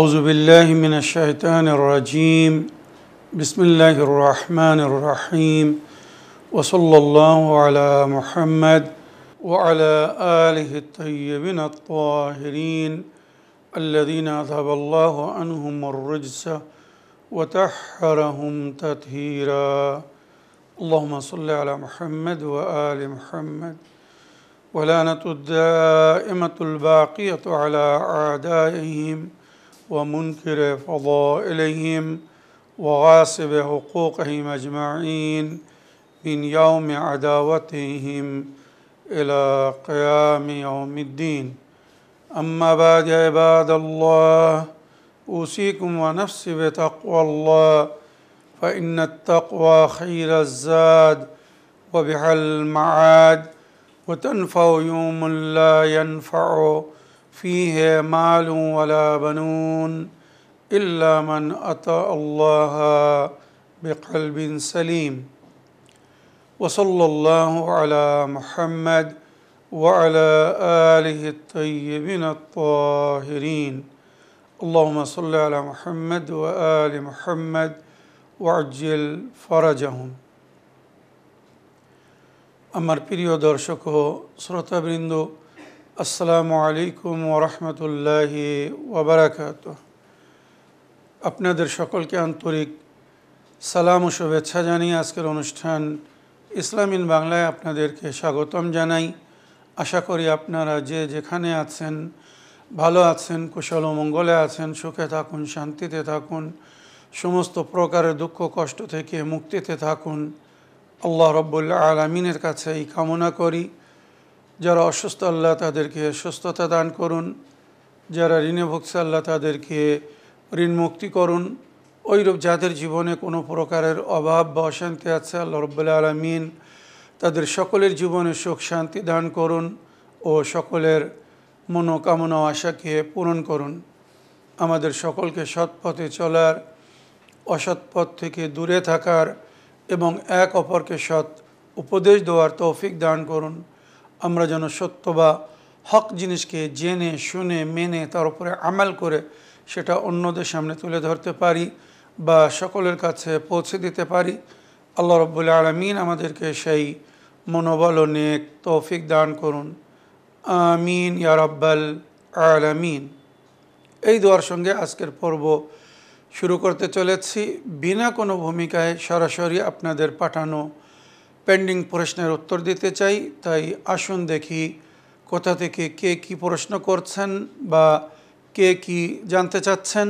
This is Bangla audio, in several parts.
أعوذ بالله من الشيطان الرجيم بسم الله الرحمن الرحيم وصلى الله على محمد وعلى آله الطيبين الطاهرين الذين أذهب الله عنهم الرجس وطهرهم تطهيرا اللهم صل على محمد وآل محمد ولعنة الدائمة الباقية على أعدائهم ومنكر فضائلهم وغاصب حقوقهم أجمعين من يوم عداوتهم إلى قيام يوم الدين أما بعد يا عباد الله أوصيكم ونفسي بتقوى الله فإن التقوى خير الزاد وبها المعاد وتنفع يوم لا ينفع فيه مال ولا بنون إلا من أتى الله بقلب سليم وصلى الله على محمد وعلى آله الطيبين الطاهرين اللهم صل على محمد وآل محمد وعجل فرجهم আমার প্রিয় দর্শক ও শ্রোতাবৃন্দ আসসালামু আলাইকুম ওয়া রাহমাতুল্লাহি ওয়া বারাকাতুহু আপনাদের সকলকে আন্তরিক সালাম ও শুভেচ্ছা জানিয়ে আজকের অনুষ্ঠান ইসলাম ইন বাংলায় আপনাদেরকে স্বাগতম জানাই। আশা করি আপনারা যে যেখানে আছেন ভালো আছেন, কুশল ও মঙ্গলে আছেন, সুখে থাকুন, শান্তিতে থাকুন, সমস্ত প্রকারের দুঃখ কষ্ট থেকে মুক্তিতে থাকুন। আল্লাহ রাব্বুল আলামিনের কাছে এই কামনা করি। যারা অসুস্থ আল্লাহ তাদেরকে সুস্থতা দান করুন, যারা ঋণে ভুগছে আল্লাহ তাদেরকে ঋণ মুক্তি করুন। ওইরূপ যাদের জীবনে কোনো প্রকারের অভাব বা অশান্তি আছে আল্লাহ রাব্বুল আলামিন তাদের সকলের জীবনে সুখ শান্তি দান করুন ও সকলের মনোকামনা আশাকে পূরণ করুন। আমাদের সকলকে সৎ পথে চলার, অসৎ পথ থেকে দূরে থাকার এবং এক অপরকে সৎ উপদেশ দেওয়ার তৌফিক দান করুন। আমরা যেন সত্য বা হক জিনিসকে জেনে শুনে মেনে তার উপরে আমাল করে সেটা অন্যদের সামনে তুলে ধরতে পারি বা সকলের কাছে পৌঁছে দিতে পারি। আল্লাহ রাব্বুল আলামিন আমাদেরকে সেই মনোবল ও নেক তৌফিক দান করুন। আমিন ইয়া রাব্বাল আলামিন। এই দোয়ার সঙ্গে আজকের পর্ব শুরু করতে চলেছি। বিনা কোনো ভূমিকায় সরাসরি আপনাদের পাঠানো পেন্ডিং প্রশ্নের উত্তর দিতে চাই। তাই আসুন দেখি কোথা থেকে কে কি প্রশ্ন করছেন বা কে কি জানতে চাচ্ছেন।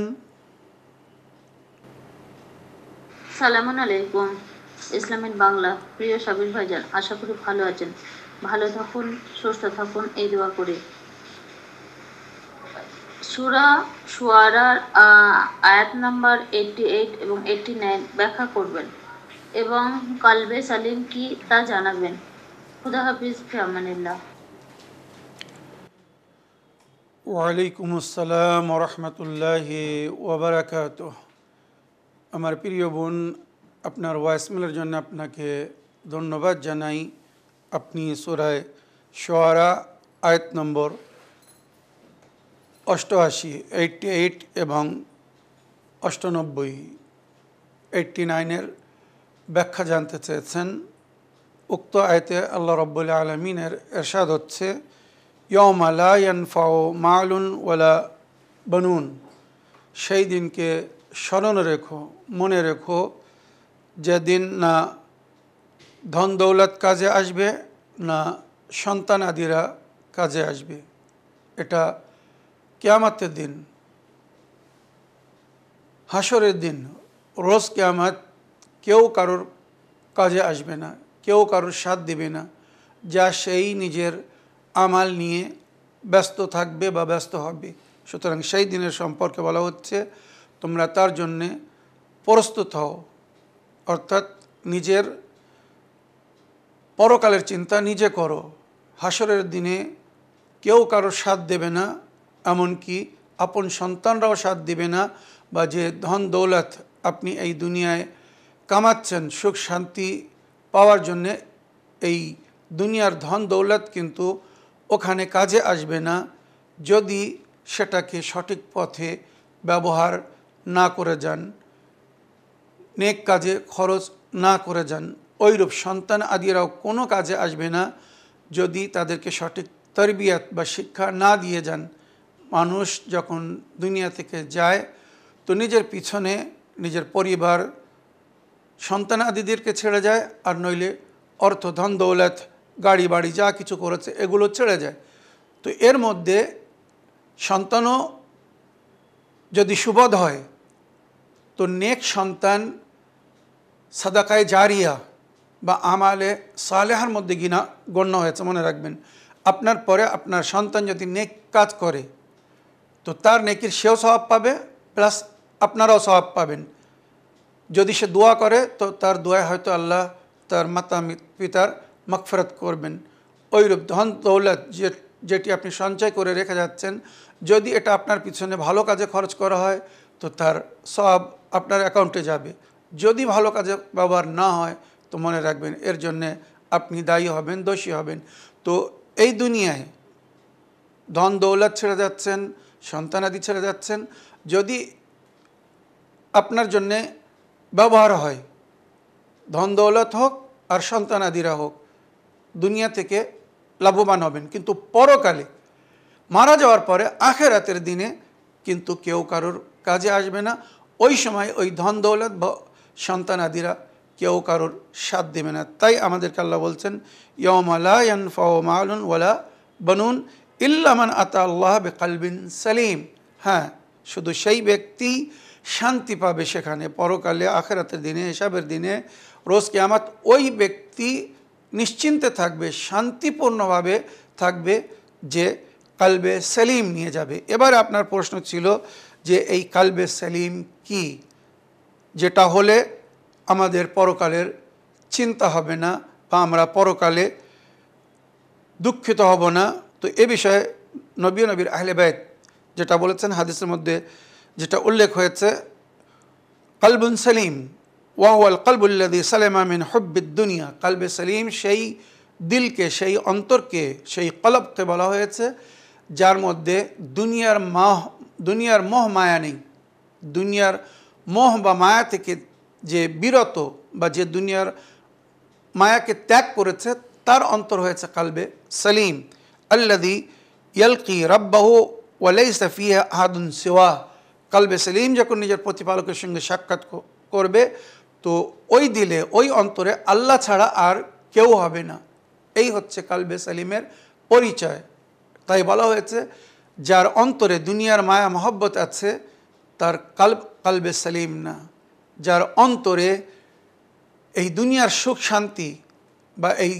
সালামুন আলাইকুম। ইসলামিক বাংলা প্রিয় সাবির ভাইজান, আশা করি ভালো আছেন। ভালো থাকুন, সুস্থ থাকুন, এই দোয়া করি। সূরা শুআরার আয়াত নাম্বার 88 এবং 89 ব্যাখ্যা করবেন এবং কালবে সালিম কি তা জানাবেন। খুদা হাফিজ, ফি আমানিল্লাহ। ওয়ালাইকুম আসসালাম ওয়া রাহমাতুল্লাহি ওয়া বারাকাতুহু। আমার প্রিয় বোন, আপনার ভয়েসমেলের জন্য আপনাকে ধন্যবাদ জানাই। আপনি সূরা শুআরা আয়াত নম্বর 88 এবং 89 ব্যাখ্যা জানতে চেয়েছেন। উক্ত আয়াতে আল্লাহ রাব্বুল আলামিনের ইরশাদ হচ্ছে, ইয়াউমা লা ইয়ানফাউ মালুন ওয়ালা বানুন। সেই দিনকে স্মরণ রেখো, মনে রেখো, যেদিন না ধন দৌলত কাজে আসবে না সন্তান আদিরা কাজে আসবে। এটা কিয়ামতের দিন, হাসরের দিন, রোজ কিয়ামত। কেউ কারোর কাজে আসবে না, কেউ কারোর সাথ দেবে না, যা সেই নিজের আমাল নিয়ে ব্যস্ত থাকবে বা ব্যস্ত হবে। সুতরাং সেই দিনের সম্পর্কে বলা হচ্ছে তোমরা তার জন্যে প্রস্তুত হও, অর্থাৎ নিজের পরকালের চিন্তা নিজে করো। হাসরের দিনে কেউ কারোর সাথ দেবে না, এমনকি আপন সন্তানরাও সাথ দেবে না। বা যে ধন দৌলত আপনি এই দুনিয়ায় কামাচ্ছেন সুখ শান্তি পাওয়ার জন্যে, এই দুনিয়ার ধন দৌলত কিন্তু ওখানে কাজে আসবে না যদি সেটাকে সঠিক পথে ব্যবহার না করে যান, নেক কাজে খরচ না করে যান, ওইরূপ সন্তান আদিরাও কোনো কাজে আসবে না যদি তাদেরকে সঠিক তরবিয়ত বা শিক্ষা না দিয়ে যান। মানুষ যখন দুনিয়া থেকে যায় তো নিজের পিছনে নিজের পরিবার সন্তান আদিদেরকে ছেড়ে যায়, আর নইলে অর্থ ধন দৌলত গাড়ি বাড়ি যা কিছু করেছে এগুলো ছেড়ে যায়। তো এর মধ্যে সন্তানও যদি সুবদ হয় তো নেক সন্তান সাদাকায়ে জারিয়া বা আমালে সালেহার মধ্যে গণ্য হয়েছে। মনে রাখবেন, আপনার পরে আপনার সন্তান যদি নেক কাজ করে তো তার নেকির সেও স্বভাব পাবে, প্লাস আপনারাও স্বভাব পাবেন। যদি সে দোয়া করে তো তার দোয়ায় হয়তো আল্লাহ তার মাতা পিতার মাগফিরাত করবেন। ওইরূপ ধন দৌলত যেটি আপনি সঞ্চয় করে রেখে যাচ্ছেন, যদি এটা আপনার পিছনে ভালো কাজে খরচ করা হয় তো তার সওয়াব আপনার অ্যাকাউন্টে যাবে। যদি ভালো কাজে ব্যবহার না হয় তো মনে রাখবেন এর জন্যে আপনি দায়ী হবেন, দোষী হবেন। তো এই দুনিয়ায় ধন দৌলত ছেড়ে যাচ্ছেন, সন্তানাদি ছেড়ে যাচ্ছেন, যদি আপনার জন্যে ব্যবহার হয়, ধন দৌলত হোক আর সন্তানাদিরা হোক, দুনিয়া থেকে লাভবান হবেন। কিন্তু পরকালে মারা যাওয়ার পরে আখেরাতের দিনে কিন্তু কেউ কারোর কাজে আসবে না। ওই সময় ওই ধন দৌলত বা সন্তানাদিরা কেউ কারোর সাথ দেবে না। তাই আমাদেরকে আল্লাহ বলছেন, ইয়াউমা লা ইয়ানফাউ মালুন ওয়ালা বানুন ইল্লা মান আতা আল্লাহ বিকলবিন সালিম। হ্যাঁ, শুধু সেই ব্যক্তি শান্তি পাবে সেখানে পরকালে, আখেরাতের দিনে, হিসাবের দিনে, রোজ কিয়ামত। ওই ব্যক্তি নিশ্চিন্তে থাকবে, শান্তিপূর্ণভাবে থাকবে, যে কালবে সেলিম নিয়ে যাবে। এবারে আপনার প্রশ্ন ছিল যে এই কালবে সেলিম কি, যেটা হলে আমাদের পরকালের চিন্তা হবে না বা আমরা পরকালে দুঃখিত হব না। তো এ বিষয়ে নবীর আহলে বাইত যেটা বলেছেন, হাদিসের মধ্যে যেটা উল্লেখ হয়েছে, কলবুন সলিম ওয়াহুয়াল কলবুল্লাযী সালামা মিন হুব্বিদ দুনিয়া। কলবে সলিম সেই দিলকে, সেই অন্তরকে, সেই কলবকে বলা হয়েছে যার মধ্যে দুনিয়ার মোহ মায়া নেই। দুনিয়ার মোহ বা মায়া থেকে যে বিরত বা যে দুনিয়ার মায়াকে ত্যাগ করেছে তার অন্তর হয়েছে কলবে সলিম। আল্লাযী ইয়ালকি রাব্বাহু ওয়া লাইসা ফিহা আহাদুন সিওয়া। কলবে সলিম যখন নিজের প্রতিপালকের সঙ্গে সাক্ষাৎ করবে তো ওই দিলে, ওই অন্তরে আল্লাহ ছাড়া আর কেউ হবে না। এই হচ্ছে কলবে সলিমের পরিচয়। তাই বলা হয়েছে যার অন্তরে দুনিয়ার মায়া মহব্বত আছে তার কলবে সলিম না। যার অন্তরে এই দুনিয়ার সুখ শান্তি বা এই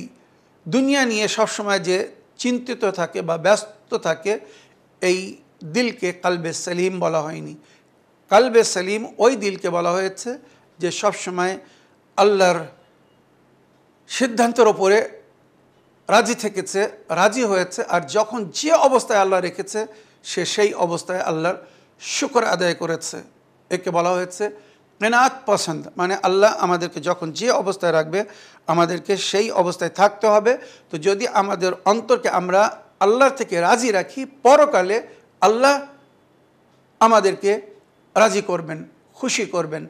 দুনিয়া নিয়ে সবসময় যে চিন্তিত থাকে বা ব্যস্ত থাকে, এই দিলকে কলবে সলিম বলা হয়নি। কলবে সলিম ওই দিলকে বলা হয়েছে যে সবসময় আল্লাহর সিদ্ধান্তের ওপরে রাজি থেকেছে, রাজি হয়েছে, আর যখন যে অবস্থায় আল্লাহ রেখেছে সে সেই অবস্থায় আল্লাহর শুকর আদায় করেছে। একে বলা হয়েছে কেনাত পছন্দ, মানে আল্লাহ আমাদেরকে যখন যে অবস্থায় রাখবে আমাদেরকে সেই অবস্থায় থাকতে হবে। তো যদি আমাদের অন্তরকে আমরা আল্লাহর থেকে রাজি রাখি, পরকালে আল্লাহ আমাদেরকে রাজি করবেন, খুশি করবেন।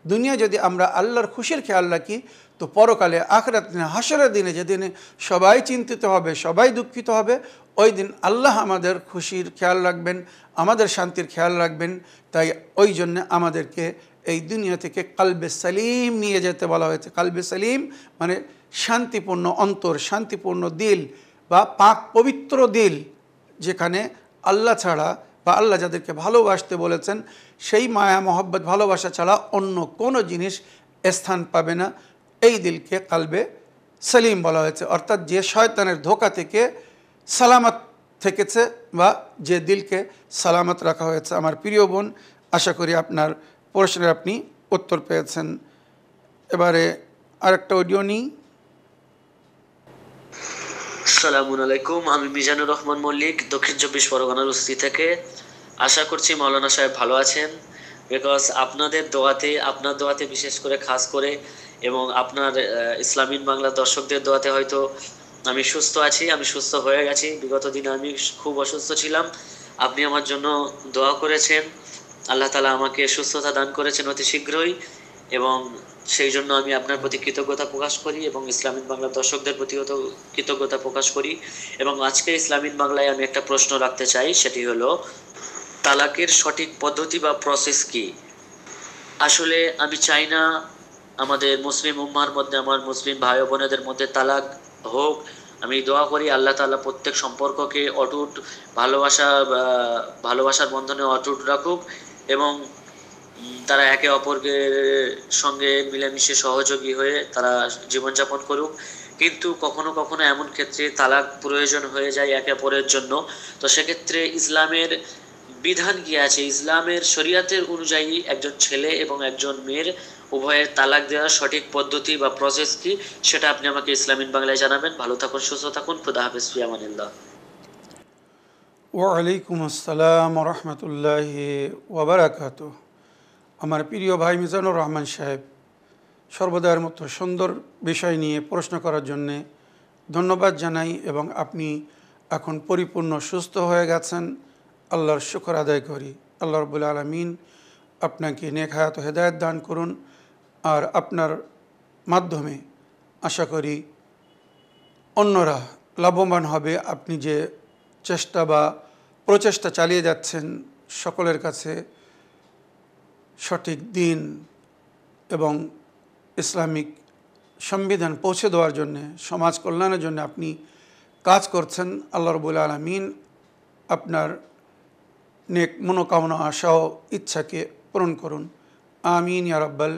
দুনিয়া যদি আমরা আল্লাহর খুশির খেয়াল রাখি তো পরকালে আখিরাত দিনে, হাসরের দিনে, যেদিনে সবাই চিন্তিত হবে, সবাই দুঃখিত হবে, ওই দিন আল্লাহ আমাদের খুশির খেয়াল রাখবেন, আমাদের শান্তির খেয়াল রাখবেন। তাই ওই জন্য আমাদেরকে এই দুনিয়া থেকে কলবে সলিম নিয়ে যেতে বলা হয়েছে। কলবে সলিম মানে শান্তিপূর্ণ অন্তর, শান্তিপূর্ণ দিল বা পাক পবিত্র দিল, যেখানে আল্লাহ ছাড়া বা আল্লাহ যাদেরকে ভালোবাসতে বলেছেন সেই মায়া মহব্বত ভালোবাসা ছাড়া অন্য কোনো জিনিস স্থান পাবে না। এই দিলকে কলবে সলিম বলা হয়েছে, অর্থাৎ যে শয়তানের ধোঁকা থেকে সালামত থেকেছে বা যে দিলকে সালামত রাখা হয়েছে। আমার প্রিয় বোন, আশা করি আপনার প্রশ্নের আপনি উত্তর পেয়েছেন। এবারে আরেকটা অডিও নিই। আসসালামু আলাইকুম, আমি মিজানুর রহমান মল্লিক, দক্ষিণ 24 পরগনার উস্তি থেকে। আশা করছি মাওলানা সাহেব ভালো আছেন, বিকজ আপনার দোয়াতে বিশেষ করে, খাস করে, এবং আপনার ইসলামিন বাংলা দর্শকদের দোয়াতে হয়তো আমি সুস্থ আছি, আমি সুস্থ হয়ে গেছি। বিগত দিনে আমি খুব অসুস্থ ছিলাম, আপনি আমার জন্য দোয়া করেছেন, আল্লাহ তাআলা আমাকে সুস্থতা দান করেছেন অতি শীঘ্রই, এবং সেই জন্য আমি আপনার প্রতি কৃতজ্ঞতা প্রকাশ করি এবং ইসলামিক বাংলার দর্শকদের প্রতি কৃতজ্ঞতা প্রকাশ করি। এবং আজকে ইসলামিক বাংলায় আমি একটা প্রশ্ন রাখতে চাই, সেটি হলো তালাকের সঠিক পদ্ধতি বা প্রসেস কি। আসলে আমি চাই না আমাদের মুসলিম উম্মার মধ্যে, আমার মুসলিম ভাই ও বোনেদের মধ্যে তালাক হোক। আমি দোয়া করি আল্লাহ তাআলা প্রত্যেক সম্পর্ককে অটুট ভালোবাসার বন্ধনে অটুট রাখুক, এবং তারা একে অপরকে সঙ্গে মিলেমিশে সহযোগী হয়ে তারা জীবনযাপন করুক। কিন্তু কখনো কখনো এমন ক্ষেত্রে তালাক প্রয়োজন হয়ে যায় একে অপরের জন্য। তো সেক্ষেত্রে ইসলামের বিধান কি আছে, ইসলামের শরিয়াতের অনুযায়ী একজন ছেলে এবং একজন মেয়ের উভয়ের তালাক দেওয়ার সঠিক পদ্ধতি বা প্রসেস কি, সেটা আপনি আমাকে ইসলামিক বাংলায় জানাবেন। ভালো থাকুন, সুস্থ থাকুন, খুদা হাফেজ, ফি আমানিল্লাহ। ওয়ালাইকুম আসসালাম রহমতুল্লাহি ওবরাকাতুহ। আমার প্রিয় ভাই মিজানুর রহমান সাহেব, সর্বদার মতো সুন্দর বিষয় নিয়ে প্রশ্ন করার জন্যে ধন্যবাদ জানাই, এবং আপনি এখন পরিপূর্ণ সুস্থ হয়ে গেছেন, আল্লাহর শুকর আদায় করি। আল্লাহ রাব্বুল আলামিন আপনাকে নেক হায়াত ও হেদায়েত দান করুন, আর আপনার মাধ্যমে আশা করি অন্যরা লাভবান হবে। আপনি যে চেষ্টা বা প্রচেষ্টা চালিয়ে যাচ্ছেন সকলের কাছে সঠিক দিন এবং ইসলামিক সংবিধান পৌঁছে দেওয়ার জন্যে, সমাজ কল্যাণের জন্য আপনি কাজ করছেন। আল্লাহ রাব্বুল আলামিন আপনার নেক মনোকামনা, আশা ও ইচ্ছাকে পূরণ করুন। আমিন ইয়া রাব্বাল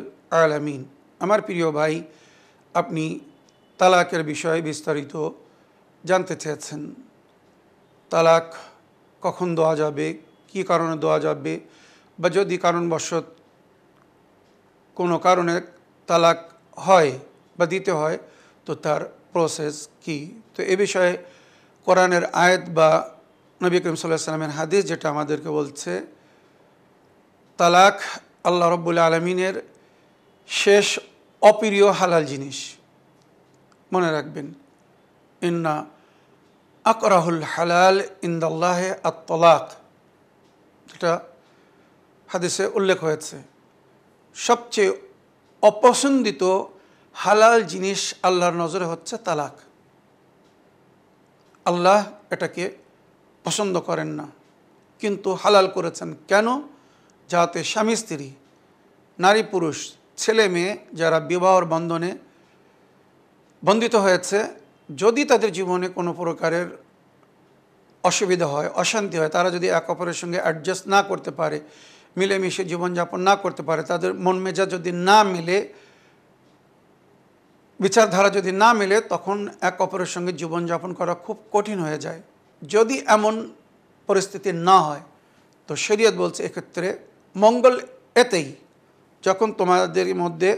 আলামিন। আমার প্রিয় ভাই, আপনি তালাকের বিষয়ে বিস্তারিত জানতে চেয়েছেন। তালাক কখন দেওয়া যাবে, কী কারণে দেওয়া যাবে, বা যদি কারণবশত কোনো কারণে তালাক হয় বা দিতে হয় তো তার প্রসেস কি। তো এ বিষয়ে কোরআনের আয়াত বা নবী করিম সাল্লাল্লাহু আলাইহি ওয়াসাল্লামের হাদিস যেটা আমাদেরকে বলছে, তালাক আল্লাহ রাব্বুল আলামিনের শেষ অপ্রিয় হালাল জিনিস। মনে রাখবেন, ইন্না আকরাহুল হালাল ইনদাল্লাহি আত-তালাক, যেটা হাদিসে উল্লেখ হয়েছে। সবচেয়ে অপছন্দিত হালাল জিনিস আল্লাহর নজরে হচ্ছে তালাক। আল্লাহ এটাকে পছন্দ করেন না, কিন্তু হালাল করেছেন কেন? যাতে স্বামী স্ত্রী, নারী পুরুষ, ছেলে মেয়ে যারা বিবাহর বন্ধনে বন্ধিত হয়েছে, যদি তাদের জীবনে কোনো প্রকারের অসুবিধা হয়, অশান্তি হয়, তারা যদি এক অপরের সঙ্গে অ্যাডজাস্ট না করতে পারে, মিলেমিশে জীবনযাপন না করতে পারে, তাদের মন মেজাজ যদি না মিলে, বিচারধারা যদি না মিলে, তখন এক অপরের সঙ্গে জীবনযাপন করা খুব কঠিন হয়ে যায়। যদি এমন পরিস্থিতি না হয় তো শরীয়ত বলছে এক্ষেত্রে মঙ্গল এতেই, যখন তোমাদের মধ্যে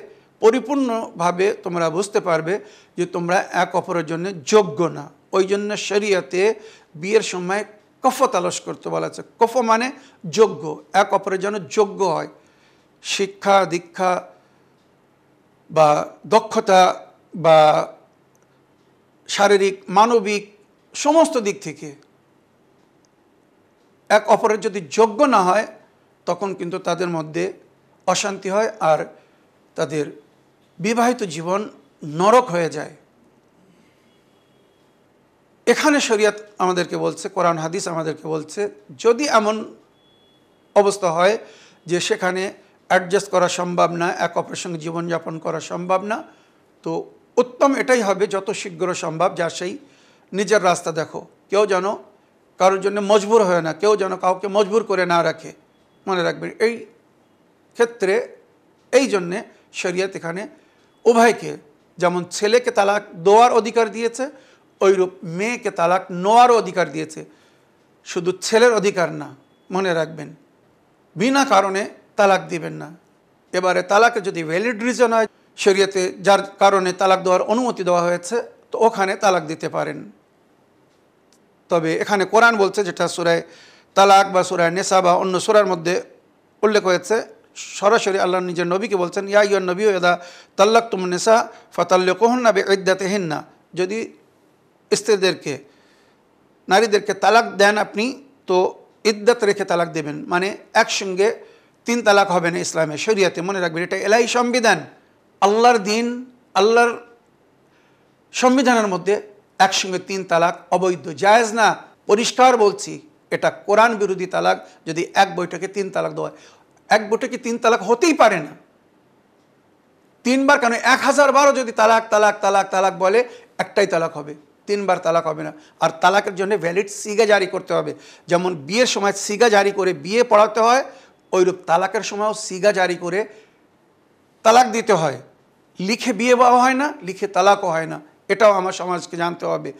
পরিপূর্ণভাবে তোমরা বুঝতে পারবে যে তোমরা এক অপরের জন্য যোগ্য না। ওই জন্য শরীয়তে বিয়ের সময় কফ তালাশ করতে বলা আছে। কফ মানে যোগ্য, এক অপরের জন্য যোগ্য হয়, শিক্ষা দীক্ষা বা দক্ষতা বা শারীরিক মানবিক সমস্ত দিক থেকে এক অপরের যদি যোগ্য না হয়, তখন কিন্তু তাদের মধ্যে অশান্তি হয় আর তাদের বিবাহিত জীবন নরক হয়ে যায়। এখানে শরীয়ত আমাদেরকে বলছে, কোরআন হাদিস আমাদেরকে বলছে, যদি এমন অবস্থা হয় যে সেখানে অ্যাডজাস্ট করা সম্ভব না, এক অপরের সঙ্গে জীবনযাপন করা সম্ভব না, তো উত্তম এটাই হবে যত শীঘ্র সম্ভব যা সেই নিজের রাস্তা দেখো। কেউ যেন কারোর জন্য মজবুর হয় না, কেউ যেন কাউকে মজবুর করে না রাখে। মনে রাখবেন, এই ক্ষেত্রে এই জন্যে শরীয়ত এখানে উভয়কে, যেমন ছেলেকে তালাক দেওয়ার অধিকার দিয়েছে, ওইরূপ মেয়েকে তালাক নেওয়ারও অধিকার দিয়েছে। শুধু ছেলের অধিকার না, মনে রাখবেন, বিনা কারণে তালাক দিবেন না। এবারে তালাকে যদি ভ্যালিড রিজন হয়, শরীয়তে যার কারণে তালাক দেওয়ার অনুমতি দেওয়া হয়েছে, তো ওখানে তালাক দিতে পারেন। তবে এখানে কোরআন বলছে, যেটা সূরা তালাক বা সূরা নিসা বা অন্য সূরার মধ্যে উল্লেখ হয়েছে, সরাসরি আল্লাহ নিজের নবীকে বলছেন, ইয়া আইয়ুহান নবী ইযা তাল্লাকতুমুন নিসা ফাতাল্লিকুহুন্না বিইদ্দাতিহিন্না, যদি স্ত্রীদেরকে, নারীদেরকে তালাক দেন আপনি, তো ইদ্দাত রেখে তালাক দেবেন। মানে একসঙ্গে তিন তালাক হবে না ইসলামে, শরিয়াতে। মনে রাখবেন, এটা এলাহি সংবিধান, আল্লাহর দিন, আল্লাহর সংবিধানের মধ্যে একসঙ্গে তিন তালাক অবৈধ, জায়েজ না। পরিষ্কার বলছি, এটা কোরআন বিরোধী তালাক যদি এক বৈঠকে তিন তালাক দেওয়া হয়। এক বৈঠকে তিন তালাক হতেই পারে না, তিনবার কেন, 1000 বারও যদি তালাক তালাক তালাক তালাক বলে, একটাই তালাক হবে, তিনবার তালাক হবে না। আর তালাকের জন্য ভ্যালিড সিগা জারি করতে হবে। যেমন বিয়ের সময় সিগা জারি করে বিয়ে পড়াতে হয়, ওইরূপ তালাকের সময়ও সিগা জারি করে তালাক দিতে হয়। লিখে বিয়ে দেওয়া হয় না, লিখে তালাকও হয় না, এটাও আমার সমাজকে জানতে হবে।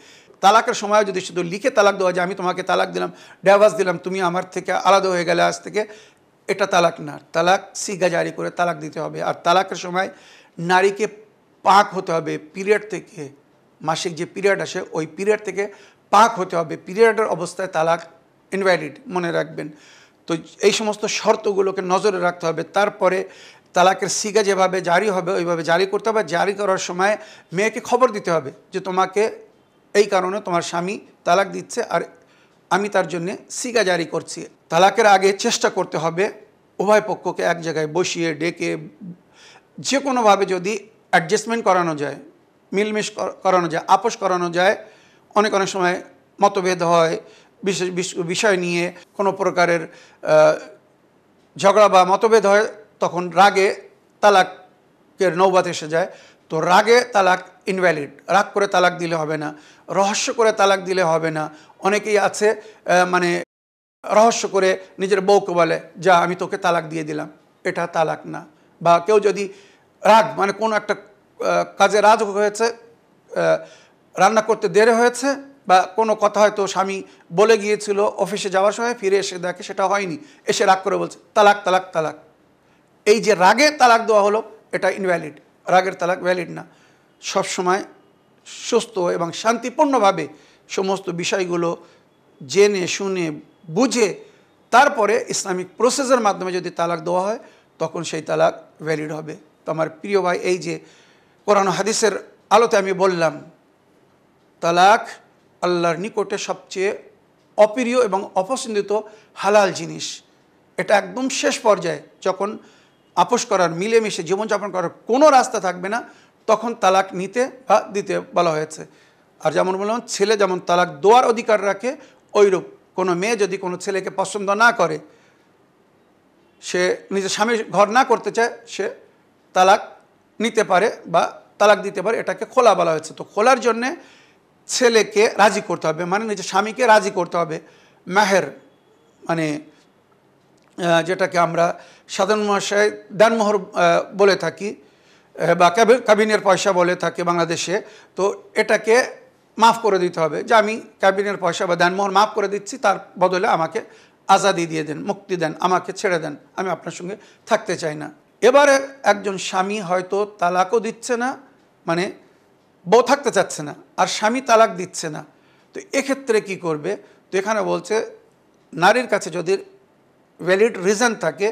তালাকের সময় যদি শুধু লিখে তালাক দেওয়া যায়, আমি তোমাকে তালাক দিলাম, ডাইভোর্স দিলাম, তুমি আমার থেকে আলাদা হয়ে গেলে আজ থেকে, এটা তালাক না। তালাক সিগা জারি করে তালাক দিতে হবে। আর তালাকের সময় নারীকে পাক হতে হবে, পিরিয়ড থেকে, মাসিক যে পিরিয়ড আসে ওই পিরিয়ড থেকে পাক হতে হবে। পিরিয়ডের অবস্থায় তালাক ইনভ্যালিড, মনে রাখবেন। তো এই সমস্ত শর্তগুলোকে নজরে রাখতে হবে। তারপরে তালাকের সিগা যেভাবে জারি হবে ওইভাবে জারি করতে হবে। জারি করার সময় মেয়েকে খবর দিতে হবে যে তোমাকে এই কারণে তোমার স্বামী তালাক দিচ্ছে আর আমি তার জন্যে সিগা জারি করছি। তালাকের আগে চেষ্টা করতে হবে উভয় পক্ষকে এক জায়গায় বসিয়ে ডেকে যে কোনোভাবে যদি অ্যাডজাস্টমেন্ট করানো যায়, মিলমিশ করানো যায়, আপোষ করানো যায়। অনেক সময় মতভেদ হয়, বিশেষ বিষয় নিয়ে কোনো প্রকারের ঝগড়া বা মতভেদ হয়, তখন রাগে তালাকের নৌবাত এসে যায়। তো রাগে তালাক ইনভ্যালিড, রাগ করে তালাক দিলে হবে না, রহস্য করে তালাক দিলে হবে না। অনেকেই আছে মানে রহস্য করে নিজের বউকে বলে যা আমি তোকে তালাক দিয়ে দিলাম, এটা তালাক না। বা কেউ যদি রাগ মানে কোনো একটা কাজে রাগ হয়েছে, রান্না করতে দেরি হয়েছে বা কোনো কথা হয়তো স্বামী বলে গিয়েছিল অফিসে যাওয়ার সময়, ফিরে এসে দেখে সেটা হয়নি, এসে রাগ করে বলছে তালাক তালাক তালাক। এই যে রাগে তালাক দেওয়া হলো, এটা ইনভ্যালিড, রাগের তালাক ভ্যালিড না। সবসময় সুস্থ এবং শান্তিপূর্ণভাবে সমস্ত বিষয়গুলো জেনে শুনে বুঝে তারপরে ইসলামিক প্রসেসের মাধ্যমে যদি তালাক দেওয়া হয়, তখন সেই তালাক ভ্যালিড হবে। তো আমার প্রিয় ভাই, এই যে কোরআন হাদিসের আলোতে আমি বললাম, তালাক আল্লাহর নিকটে সবচেয়ে অপ্রিয় এবং অপছন্দিত হালাল জিনিস। এটা একদম শেষ পর্যায়ে যখন আপোষ করার, মিলেমিশে জীবনযাপন করার কোনো রাস্তা থাকবে না, তখন তালাক নিতে বা দিতে বলা হয়েছে। আর যেমন বললাম, ছেলে যেমন তালাক দেওয়ার অধিকার রাখে, ওইরূপ কোনো মেয়ে যদি কোনো ছেলেকে পছন্দ না করে, সে নিজের স্বামীর ঘর না করতে চায়, সে তালাক নিতে পারে বা তালাক দিতে পারে। এটাকে খোলা বলা হয়েছে। তো খোলার জন্যে ছেলেকে রাজি করতে হবে, মানে নিজের স্বামীকে রাজি করতে হবে। মেহের মানে যেটাকে আমরা সাধারণ ভাষায় দানমোহর বলে থাকি বা কাবিনের পয়সা বলে থাকি বাংলাদেশে। তো এটাকে মাফ করে দিতে হবে যে আমি কাবিনের পয়সা বা দানমোহর মাফ করে দিচ্ছি, তার বদলে আমাকে আজাদি দিয়ে দেন, মুক্তি দেন, আমাকে ছেড়ে দেন, আমি আপনার সঙ্গে থাকতে চাই না। এবারে একজন স্বামী হয়তো তালাকও দিচ্ছে না, মানে বউ থাকতে চাচ্ছে না, আর স্বামী তালাক দিচ্ছে না। তো এক্ষেত্রে কি করবে? তো এখানে বলছে নারীর কাছে যদি ভ্যালিড রিজন থাকে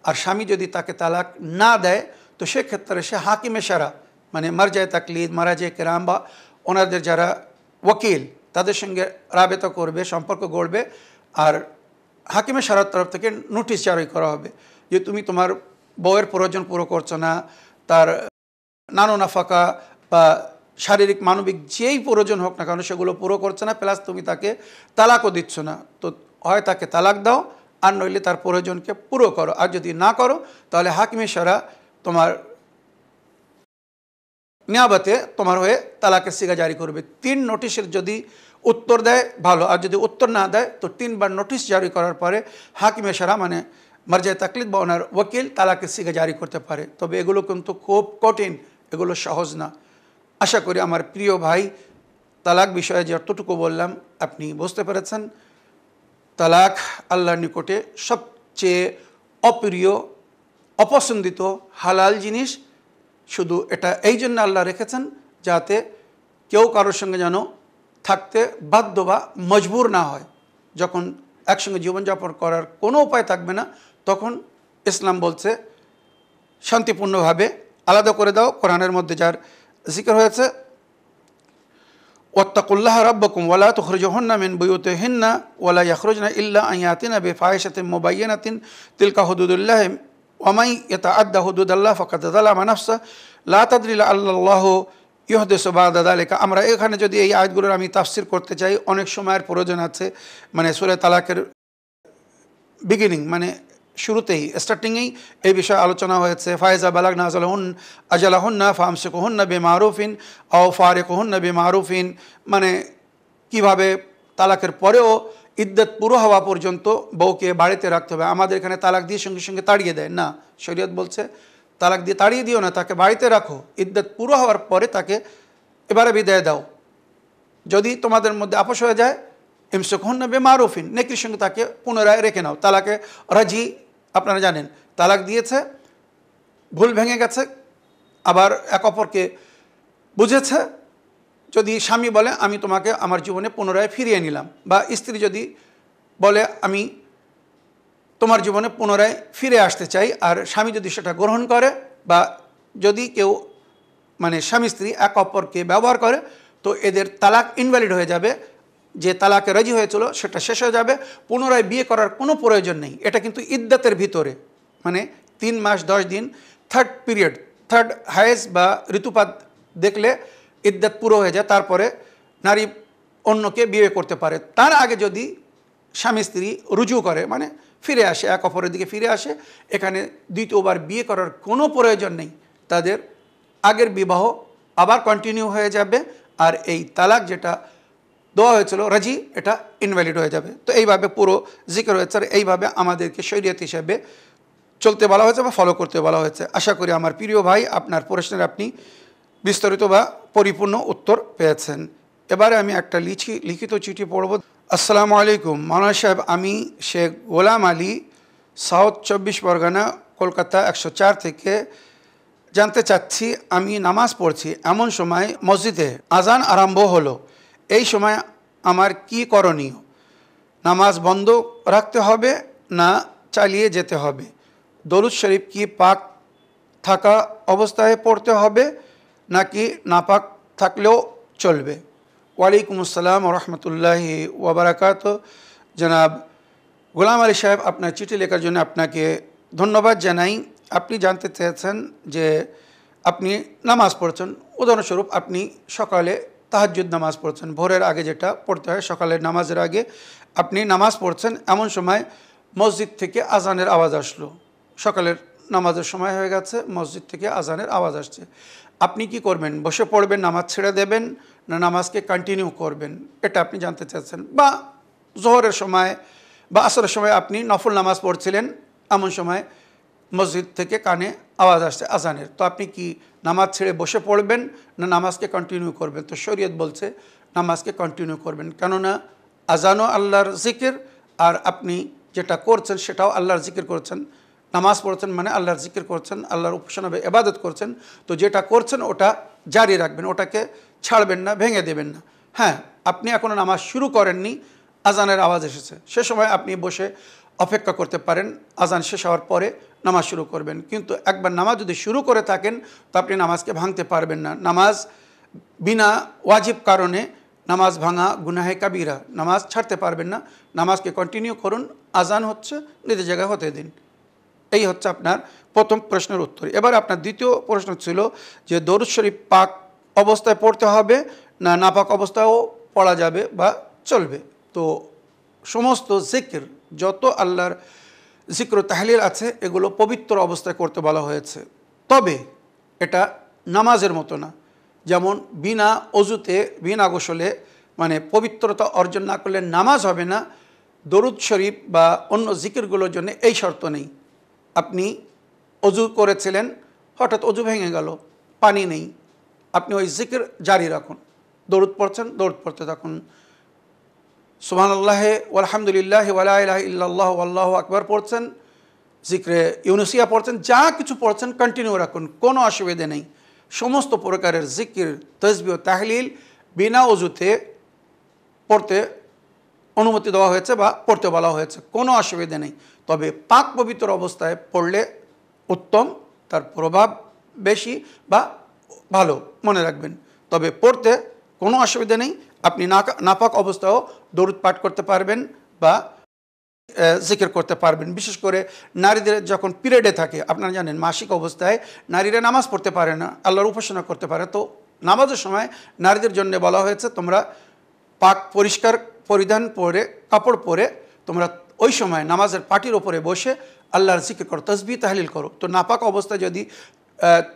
আর স্বামী যদি তাকে তালাক না দেয়, তো সেক্ষেত্রে সে হাকিমে সারা মানে মারজায়ে তাকলিদ, মারাজে কেরাম বা ওনাদের যারা ওকিল তাদের সঙ্গে রাবেতা করবে, সম্পর্ক গড়বে। আর হাকিমে সারার তরফ থেকে নোটিশ জারি করা হবে যে তুমি তোমার বউয়ের প্রয়োজন পুরো করছো না, তার নানো নাফাকা বা শারীরিক মানবিক যেই প্রয়োজন হোক না কেন সেগুলো পুরো করছে না, প্লাস তুমি তাকে তালাকও দিচ্ছ না। তো হয় তাকে তালাক দাও, আর নইলে তার প্রয়োজনকে পুরো করো। আর যদি না করো, তাহলে হাকিমে সারা তোমার নিয়াবতে তোমার হয়ে তালাকের সিগা জারি করবে। 3 নোটিশের যদি উত্তর দেয় ভালো, আর যদি উত্তর না দেয় তো 3বার নোটিশ জারি করার পরে হাকিমে সারা মানে মারজায়ে তাকলিদ বা ওনার ওকিল তালাকের সিগা জারি করতে পারে। তবে এগুলো কিন্তু খুব কঠিন, এগুলো সহজ না। আশা করি আমার প্রিয় ভাই, তালাক বিষয়ে যতটুকু বললাম আপনি বুঝতে পেরেছেন। তালাক আল্লাহর নিকটে সবচেয়ে অপ্রিয়, অপছন্দিত হালাল জিনিস। শুধু এটা এই জন্য আল্লাহ রেখেছেন যাতে কেউ কারোর সঙ্গে যেন থাকতে বাধ্য বা মজবুর না হয়। যখন একসঙ্গে জীবনযাপন করার কোনো উপায় থাকবে না, তখন ইসলাম বলছে শান্তিপূর্ণভাবে আলাদা করে দাও। কোরআনের মধ্যে যার জিকির হয়েছে, ওয়াত্তাকুল্লাহ রাব্বাকুম ওয়ালা তুখরিজুহুন্না মিন বুয়ুতিহিন্না ওয়ালা ইয়াখরুজনা ইল্লা আন ইয়াতিনা বিফাহিশাতিন মুবায়্যিনাতিন তিলকা হুদুদুল্লাহ ওয়া মান ইয়াতাআদ্দা হুদুদাল্লাহ ফাকাদ যালামা নাফসাহু লা তাদরি লাআল্লাল্লাহু ইহদিসু বা'দা যালিকা। আমরা এখানে যদি এই আয়াতগুলোর আমি তাফসীর করতে চাই, অনেক সময়ের প্রয়োজন আছে। মানে সূরা তালাকের বিগিনিং মানে শুরুতেই স্টার্টিংয়েই এই বিষয়ে আলোচনা হয়েছে। ফাইজা বালাগনা আজালাহুন্না ফামসিকুহুন্না বিমারুফিন আও ফারিকুহুন্না বিমারুফিন, মানে কিভাবে তালাকের পরেও ইদ্দত পুরো হওয়া পর্যন্ত বউকে বাড়িতে রাখতে হবে। আমাদের এখানে তালাক দিয়ে সঙ্গে সঙ্গে তাড়িয়ে দেয় না, শরীয়ত বলছে তালাক দিয়ে তাড়িয়ে দিও না, তাকে বাড়িতে রাখো, ইদ্দত পুরো হওয়ার পরে তাকে এবারে বিদায় দাও। যদি তোমাদের মধ্যে আপোষ হয়ে যায় ইমসিকুহুন্না বিমারুফিন, নেকির সঙ্গে তাকে পুনরায় রেখে নাও। তালাকে রাজি আপনারা জানেন, তালাক দিয়েছে, ভুল ভেঙে গেছে, আবার এক অপরকে বুঝেছে। যদি স্বামী বলে আমি তোমাকে আমার জীবনে পুনরায় ফিরিয়ে নিলাম, বা স্ত্রী যদি বলে আমি তোমার জীবনে পুনরায় ফিরে আসতে চাই, আর স্বামী যদি সেটা গ্রহণ করে, বা যদি কেউ মানে স্বামী স্ত্রী এক অপরকে ব্যবহার করে, তো এদের তালাক ইনভ্যালিড হয়ে যাবে। যে তালাকে রাজি হয়েছিল সেটা শেষ হয়ে যাবে, পুনরায় বিয়ে করার কোনো প্রয়োজন নেই। এটা কিন্তু ইদ্দতের ভিতরে, মানে 3 মাস 10 দিন, থার্ড পিরিয়ড, থার্ড হায়েজ বা ঋতুপাত দেখলে ইদ্দত পুরো হয়ে যায়, তারপরে নারী অন্যকে বিয়ে করতে পারে। তার আগে যদি স্বামী স্ত্রী রুজু করে, মানে ফিরে আসে, এক অপরের দিকে ফিরে আসে, এখানে দ্বিতীয়বার বিয়ে করার কোনো প্রয়োজন নেই। তাদের আগের বিবাহ আবার কন্টিনিউ হয়ে যাবে, আর এই তালাক যেটা দেওয়া হয়েছিল রাজি, এটা ইনভ্যালিড হয়ে যাবে। তো এইভাবে পুরো জিকির হয়েছে, আর এইভাবে আমাদেরকে শরীয়ত হিসেবে চলতে বলা হয়েছে বা ফলো করতে বলা হয়েছে। আশা করি আমার প্রিয় ভাই আপনার প্রশ্নের আপনি বিস্তারিত বা পরিপূর্ণ উত্তর পেয়েছেন। এবারে আমি একটা লিখিত চিঠি পড়ব। আসসালামু আলাইকুম মাওলানা সাহেব, আমি শেখ গোলাম আলী, সাউথ 24 পরগনা, কলকাতা 104 থেকে জানতে চাচ্ছি, আমি নামাজ পড়ছি, এমন সময় মসজিদে আজান আরম্ভ হলো, এই সময় আমার কি করণীয়? নামাজ বন্ধ রাখতে হবে না চালিয়ে যেতে হবে? দরুদ শরীফ কি পাক থাকা অবস্থায় পড়তে হবে নাকি নাপাক থাকলেও চলবে? ওয়ালাইকুম আসসালাম রহমতুল্লাহি ওয়াবারাকাত। জনাব গোলাম আলী সাহেব, আপনার চিঠি লেখার জন্য আপনাকে ধন্যবাদ জানাই। আপনি জানতে চেয়েছেন যে আপনি নামাজ পড়ছেন, উদাহরণস্বরূপ আপনি সকালে তাহাজ্জুদ নামাজ পড়ছেন, ভোরের আগে যেটা পড়তে হয় সকালের নামাজের আগে আপনি নামাজ পড়ছেন, এমন সময় মসজিদ থেকে আজানের আওয়াজ আসলো, সকালের নামাজের সময় হয়ে গেছে, মসজিদ থেকে আজানের আওয়াজ আসছে। আপনি কি করবেন? বসে পড়বেন, নামাজ ছেড়ে দেবেন, না নামাজকে কন্টিনিউ করবেন? এটা আপনি জানতে চাচ্ছেন। বা জোহরের সময় বা আসরের সময় আপনি নফল নামাজ পড়ছিলেন, এমন সময় মসজিদ থেকে কানে আওয়াজ আসছে আজানের, তো আপনি কি নামাজ ছেড়ে বসে পড়বেন না নামাজকে কন্টিনিউ করবেন? তো শরীয়ত বলছে নামাজকে কন্টিনিউ করবেন, কেননা আজানও আল্লাহর জিকির, আর আপনি যেটা করছেন সেটাও আল্লাহর জিকির করছেন। নামাজ পড়ছেন মানে আল্লাহর জিকির করছেন, আল্লাহর উপাসনা ইবাদত করছেন। তো যেটা করছেন ওটা জারি রাখবেন, ওটাকে ছাড়বেন না, ভেঙে দেবেন না। হ্যাঁ, আপনি এখনও নামাজ শুরু করেননি, আজানের আওয়াজ এসেছে, সে সময় আপনি বসে অপেক্ষা করতে পারেন, আজান শেষ হওয়ার পরে নামাজ শুরু করবেন। কিন্তু একবার নামাজ যদি শুরু করে থাকেন তো আপনি নামাজকে ভাঙতে পারবেন না। নামাজ বিনা ওয়াজিব কারণে নামাজ ভাঙা গুনাহে কাবিরা, নামাজ ছাড়তে পারবেন না। নামাজকে কন্টিনিউ করুন, আজান হচ্ছে নিজের জায়গায় হতে দিন। এই হচ্ছে আপনার প্রথম প্রশ্নের উত্তর। এবার আপনার দ্বিতীয় প্রশ্ন ছিল যে দরুদ শরীফ পাক অবস্থায় পড়তে হবে না নাপাক অবস্থায়ও পড়া যাবে বা চলবে? তো সমস্ত জিকির, যত আল্লাহর জিক্র তাহলিল আছে, এগুলো পবিত্র অবস্থায় করতে বলা হয়েছে। তবে এটা নামাজের মতো না, যেমন বিনা অজুতে বিনা গোসলে মানে পবিত্রতা অর্জন না করলে নামাজ হবে না, দরুদ শরীফ বা অন্য জিকিরগুলোর জন্য এই শর্ত নেই। আপনি অজু করেছিলেন, হঠাৎ অজু ভেঙে গেল, পানি নেই, আপনি ওই জিকির জারি রাখুন, দরুদ পড়ছেন, দরুদ পড়তে থাকুন, সুবহানাল্লাহি ওয়ালহামদুলিল্লাহি ওয়ালা ইলাহা ইল্লাল্লাহ আল্লাহু আকবার পড়ছেন, জিক্রে ইউনুসিয়া পড়ছেন, যা কিছু পড়ছেন কন্টিনিউ রাখুন, কোনো অসুবিধা নেই। সমস্ত প্রকারের জিকির, তাসবিহ, তাহলিল বিনা অজুতে পড়তে অনুমতি দেওয়া হয়েছে বা পড়তে বলা হয়েছে, কোনো অসুবিধা নেই। তবে পাক পবিত্র অবস্থায় পড়লে উত্তম, তার প্রভাব বেশি বা ভালো, মনে রাখবেন। তবে পড়তে কোনো অসুবিধা নেই, আপনি নাপাক অবস্থাও দরুদ পাঠ করতে পারবেন বা জিকির করতে পারবেন। বিশেষ করে নারীদের যখন পিরিয়ডে থাকে, আপনারা জানেন মাসিক অবস্থায় নারীরা নামাজ পড়তে পারে না, আল্লাহর উপাসনা করতে পারে। তো নামাজের সময় নারীদের জন্য বলা হয়েছে তোমরা পাক পরিষ্কার পরিধান পরে কাপড় পরে তোমরা ওই সময় নামাজের পাটির ওপরে বসে আল্লাহর জিকির করো, তসবিহ তাহলিল করো। তো নাপাক অবস্থায় যদি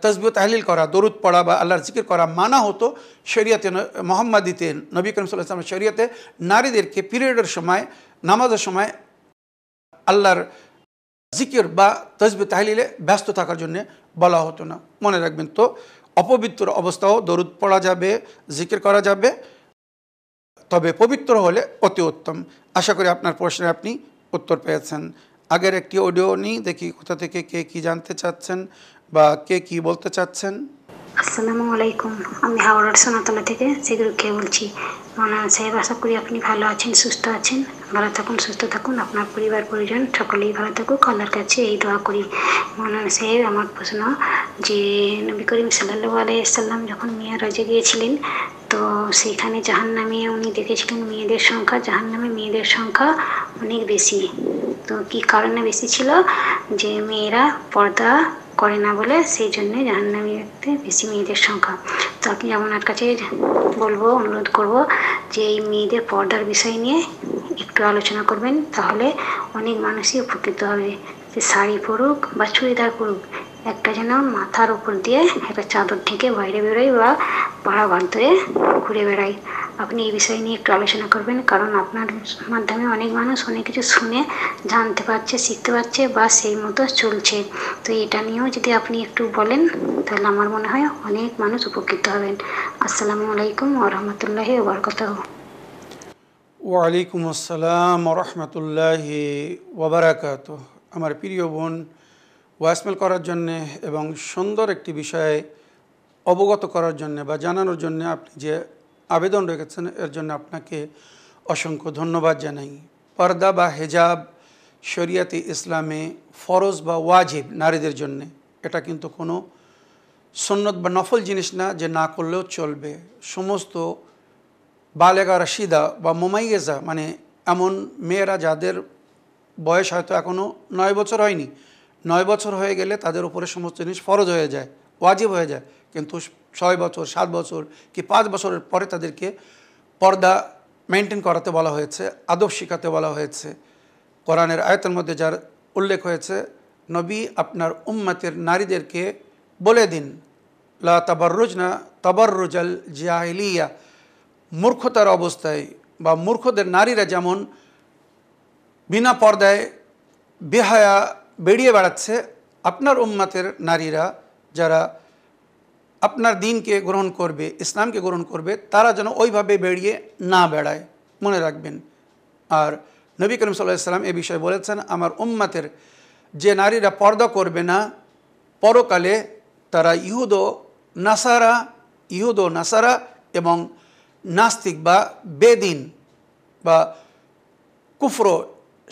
তসবিহ তাহলিল করা, দরুদ পড়া বা আল্লাহর জিকির করা মানা হতো, শরিয়াতে মোহাম্মদীতে নবী করিম সাল্লাল্লাহু আলাইহি ওয়াসাল্লামের শরিয়াতে নারীদেরকে পিরিয়ডের সময় নামাজের সময় আল্লাহর জিকির বা তসবিহ তাহলিলে ব্যস্ত থাকার জন্য বলা হতো না। মনে রাখবেন। তো অপবিত্র অবস্থাও দরুদ পড়া যাবে, জিকির করা যাবে, তবে পবিত্র হলে অতি উত্তম। আশা করি আপনার প্রশ্নে আপনি উত্তর পেয়েছেন। আগের একটি অডিও নিই, দেখি কোথা থেকে কে কি জানতে চাচ্ছেন বা কে কি বলতে চাচ্ছেন। আসসালামু আলাইকুম, আমি হাওড়ার সোনাতলা থেকে সিগরুকে বলছি। মৌলানা সাহেব, আশা করি আপনি ভালো আছেন, সুস্থ আছেন। ভালো থাকুন, সুস্থ থাকুন, আপনার পরিবার পরিজন সকলেই ভালো থাকুক, আল্লাহর কাছে এই দোয়া করি। মৌলানা সাহেব, আমার প্রশ্ন যে নবী করিম সাল্লাল্লাহু আলাইহি ওয়াসাল্লাম যখন মিয়ারাজে গিয়েছিলেন, তো সেখানে জাহান্নামে উনি দেখেছিলেন মেয়েদের সংখ্যা, জাহান্নামে মেয়েদের সংখ্যা অনেক বেশি। তো কী কারণে বেশি ছিল? যে মেয়েরা পর্দা করে না বলে, সেই জন্যে জাহান্নামীতে বেশি মেয়েদের সংখ্যা। তো আপনি আপনার কাছে বলবো, অনুরোধ করব যে এই মেয়েদের পর্দার বিষয় নিয়ে একটু আলোচনা করবেন, তাহলে অনেক মানুষই উপকৃত হবে। যে শাড়ি পরুক বা চুড়িদার পরুক, একটা যেন মাথার উপর দিয়ে একটা চাদর ঢেকে বাইরে বেরোয় বা পাড়া ঘর ধরে ঘুরে বেড়ায়। আপনি এই বিষয় নিয়ে একটু আলোচনা করবেন, কারণ আপনার মাধ্যমে অনেক মানুষ অনেক কিছু শুনে জানতে পারছে, শিখতে পারছে বা সেই মতো চলছে। তো এটা নিয়েও যদি আপনি একটু বলেন, তাহলে আমার মনে হয় অনেক মানুষ উপকৃত হবেন। আসসালামু আলাইকুম ওয়া রাহমাতুল্লাহি ওয়া বারাকাতুহু। ওয়ালাইকুম আসসালাম ওয়া রাহমাতুল্লাহি ওয়া বারাকাতুহু। আমার প্রিয় বোন, ওয়াসমেল করার জন্যে এবং সুন্দর একটি বিষয়ে অবগত করার জন্যে বা জানানোর জন্যে আপনি যে আবেদন রেখেছেন, এর জন্য আপনাকে অসংখ্য ধন্যবাদ জানাই। পর্দা বা হেজাব শরিয়াতে ইসলামে ফরজ বা ওয়াজিব নারীদের জন্যে। এটা কিন্তু কোনো সুন্নত বা নফল জিনিস না যে না করলেও চলবে। সমস্ত বালেগা রাশিদা বা মুমাইয়েজা, মানে এমন মেয়েরা যাদের বয়স হয়তো এখনও 9 বছর হয়নি, 9 বছর হয়ে গেলে তাদের উপরে সমস্ত জিনিস ফরজ হয়ে যায়, ওয়াজিব হয়ে যায়। কিন্তু 6 বছর, 7 বছর কি 5 বছরের পরে তাদেরকে পর্দা মেনটেন করাতে বলা হয়েছে, আদব শিখাতে বলা হয়েছে। কোরআনের আয়াতের মধ্যে যার উল্লেখ হয়েছে, নবী আপনার উম্মতের নারীদেরকে বলে দিন, লা তাবাররুজনা তাবাররুজাল জাহিলিয়া, মূর্খতার অবস্থায় বা মূর্খদের নারীরা যেমন বিনা পর্দায় বেহায়া বেরিয়ে বেড়াচ্ছে, আপনার উম্মতের নারীরা যারা আপনার দিনকে গ্রহণ করবে, ইসলামকে গ্রহণ করবে, তারা যেন ওইভাবে বেরিয়ে না বেড়ায়। মনে রাখবেন। আর নবী করিম সাল্লাল্লাহু আলাইহি ওয়াসাল্লাম এ বিষয়ে বলেছেন, আমার উম্মতের যে নারীরা পর্দা করবে না, পরকালে তারা ইহুদ ও নাসারা এবং নাস্তিক বা বেদিন বা কুফর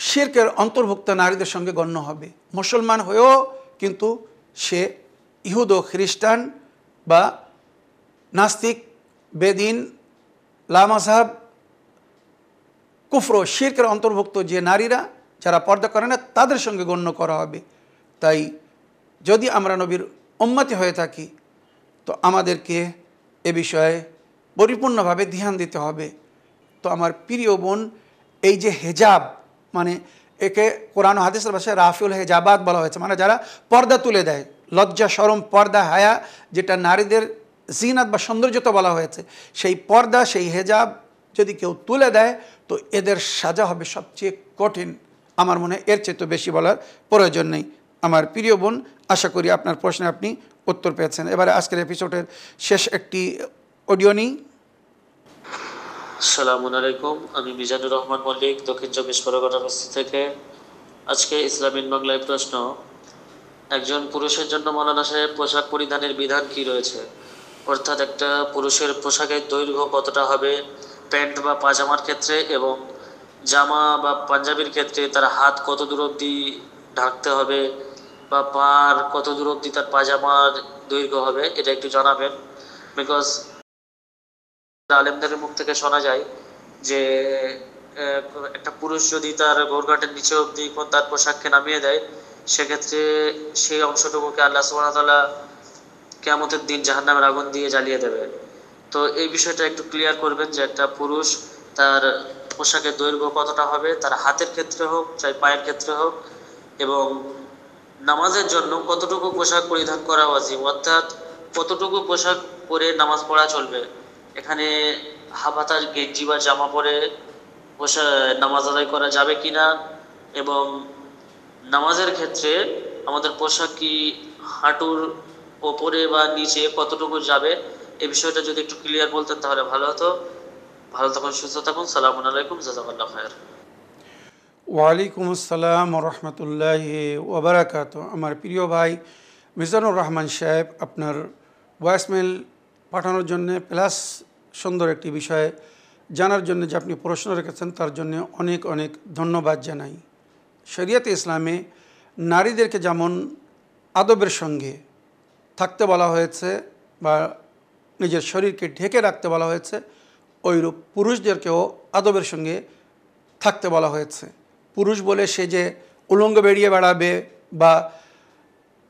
শিরকের অন্তর্ভুক্ত নারীদের সঙ্গে গণ্য হবে। মুসলমান হয়েও কিন্তু সে ইহুদ ও খ্রিস্টান বা নাস্তিক, বেদিন, লামাযহাব, কুফর শিরকের অন্তর্ভুক্ত যে নারীরা যারা পর্দা করে না, তাদের সঙ্গে গণ্য করা হবে। তাই যদি আমরা নবীর উম্মতি হয়ে থাকি, তো আমাদেরকে এ বিষয়ে পরিপূর্ণভাবে ধ্যান দিতে হবে। তো আমার প্রিয় বোন, এই যে হেজাব, মানে একে কোরআন হাদিসের ভাষায় রাফিউল হেজাবাত বলা হয়েছে, মানে যারা পর্দা তুলে দেয়, লজ্জা শরম, পর্দা, হায়া, যেটা নারীদের জিনাত বা সৌন্দর্যতা বলা হয়েছে, সেই পর্দা, সেই হেজাব যদি কেউ তুলে দেয়, তো এদের সাজা হবে সবচেয়ে কঠিন। আমার মনে হয় এর চেয়ে তো বেশি বলার প্রয়োজন নেই। আমার প্রিয় বোন, আশা করি আপনার প্রশ্নে আপনি উত্তর পেয়েছেন। এবারে আজকের এপিসোডের শেষ একটি অডিও নিই। আসসালামু আলাইকুম, আমি মিজানুর রহমান মল্লিক, দক্ষিণ 24 পরগনার বস্তি থেকে। আজকে ইসলামিক বাংলায় প্রশ্ন, একজন পুরুষের জন্য মৌলানা সাহেব পোশাক পরিধানের বিধান কি রয়েছে? অর্থাৎ একটা পুরুষের পোশাকের দৈর্ঘ্য কতটা হবে প্যান্ট বা পাজামার ক্ষেত্রে, এবং জামা বা পাঞ্জাবির ক্ষেত্রে তার হাত কত দূর অবধি ঢাকতে হবে বা পার কত দূর অবধি তার পাজামার দৈর্ঘ্য হবে, এটা একটু জানাবেন। বিকজ আলেমদের মুখ থেকে শোনা যায় যে একটা পুরুষ যদি তার গোরঘাটের নিচে অব্দি তার পোশাককে নামিয়ে দেয়, সেক্ষেত্রে সেই অংশটুকুকে আল্লাহ সুবহানাহু ওয়া তাআলা কিয়ামতের দিন জাহান্নামের আগুন দিয়ে জ্বালিয়ে দেবে। তো এই বিষয়টা একটু ক্লিয়ার করবেন যে একটা পুরুষ তার পোশাকের দৈর্ঘ্য কতটা হবে, তার হাতের ক্ষেত্রে হোক চাই পায়ের ক্ষেত্রে হোক, এবং নামাজের জন্য কতটুকু পোশাক পরিধান করা উচিত, অর্থাৎ কতটুকু পোশাক পরে নামাজ পড়া চলবে। এখানে হাফহাতা গেঞ্জি বা জামা পরে নামাজ আদায় করা যাবে কিনা, এবং নামাজের ক্ষেত্রে আমাদের পোশাক কি হাঁটুর ওপরে বা নিচে কতটুকু যাবে, এই বিষয়টা যদি একটু ক্লিয়ার বলতেন তাহলে ভালো হতো। ভালো থাকুন, সুস্থ থাকুন। সালামু আলাইকুম, জাযাকাল্লাহু খায়র। ওয়ালাইকুম আসসালাম রহমতুল্লাহি ওবরাকাত। আমার প্রিয় ভাই মিজানুর রহমান সাহেব, আপনার ভয়েসমেল পাঠানোর জন্যে প্লাস সুন্দর একটি বিষয় জানার জন্য যে আপনি প্রশ্ন রেখেছেন তার জন্য অনেক অনেক ধন্যবাদ জানাই। শরিয়তে ইসলামে নারীদেরকে যেমন আদবের সঙ্গে থাকতে বলা হয়েছে বা নিজের শরীরকে ঢেকে রাখতে বলা হয়েছে, ওইরূপ পুরুষদেরকেও আদবের সঙ্গে থাকতে বলা হয়েছে। পুরুষ বলে সে যে উলঙ্গ বেরিয়ে বেড়াবে বা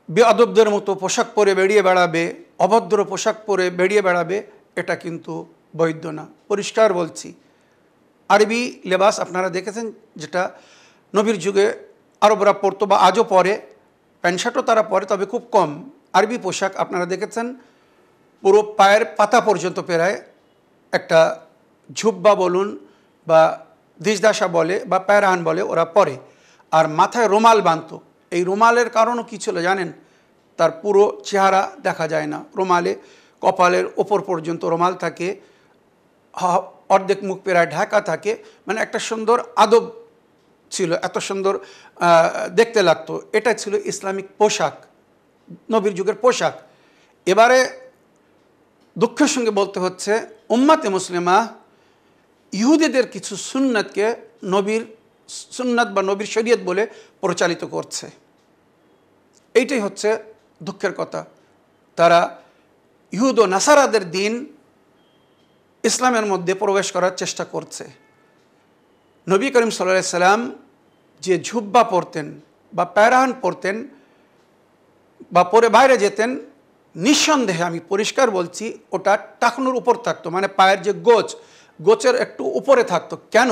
বেআদবদের মতো পোশাক পরে বেরিয়ে বেড়াবে, অভদ্র পোশাক পরে বেরিয়ে বেড়াবে, এটা কিন্তু বৈধ না। পরিষ্কার বলছি, আরবি লেবাস আপনারা দেখেছেন, যেটা নবীর যুগে আরবরা পরতো বা আজও পরে, প্যান্ট শার্টও তারা পরে, তবে খুব কম। আরবি পোশাক আপনারা দেখেছেন পুরো পায়ের পাতা পর্যন্ত পেরায় একটা ঝুব্বা বলুন বা দিশদাসা বলে বা প্যারাহান বলে, ওরা পরে। আর মাথায় রুমাল বাঁধত। এই রুমালের কারণও কী ছিল জানেন? তার পুরো চেহারা দেখা যায় না, রুমালে কপালের ওপর পর্যন্ত রুমাল থাকে, অর্ধেক মুখ পেরায় ঢাকা থাকে, মানে একটা সুন্দর আদব ছিল, এত সুন্দর দেখতে লাগতো। এটা ছিল ইসলামিক পোশাক, নবীর যুগের পোশাক। এবারে দুঃখের সঙ্গে বলতে হচ্ছে, উম্মাতে মুসলিমা ইহুদিদের কিছু সুন্নাতকে নবীর সুন্নাত বা নবীর শরীয়ত বলে প্রচালিত করছে। এইটাই হচ্ছে দুঃখের কথা। তারা ইহুদ ও নাসারাদের দিন ইসলামের মধ্যে প্রবেশ করার চেষ্টা করছে। নবী করিম সাল্লাল্লাহু আলাইহি সাল্লাম যে ঝুব্বা পরতেন বা প্যারাহান পরতেন বা পরে বাইরে যেতেন, নিঃসন্দেহে আমি পরিষ্কার বলছি ওটা টাকনুর উপর থাকতো, মানে পায়ের যে গোচের একটু উপরে থাকতো। কেন?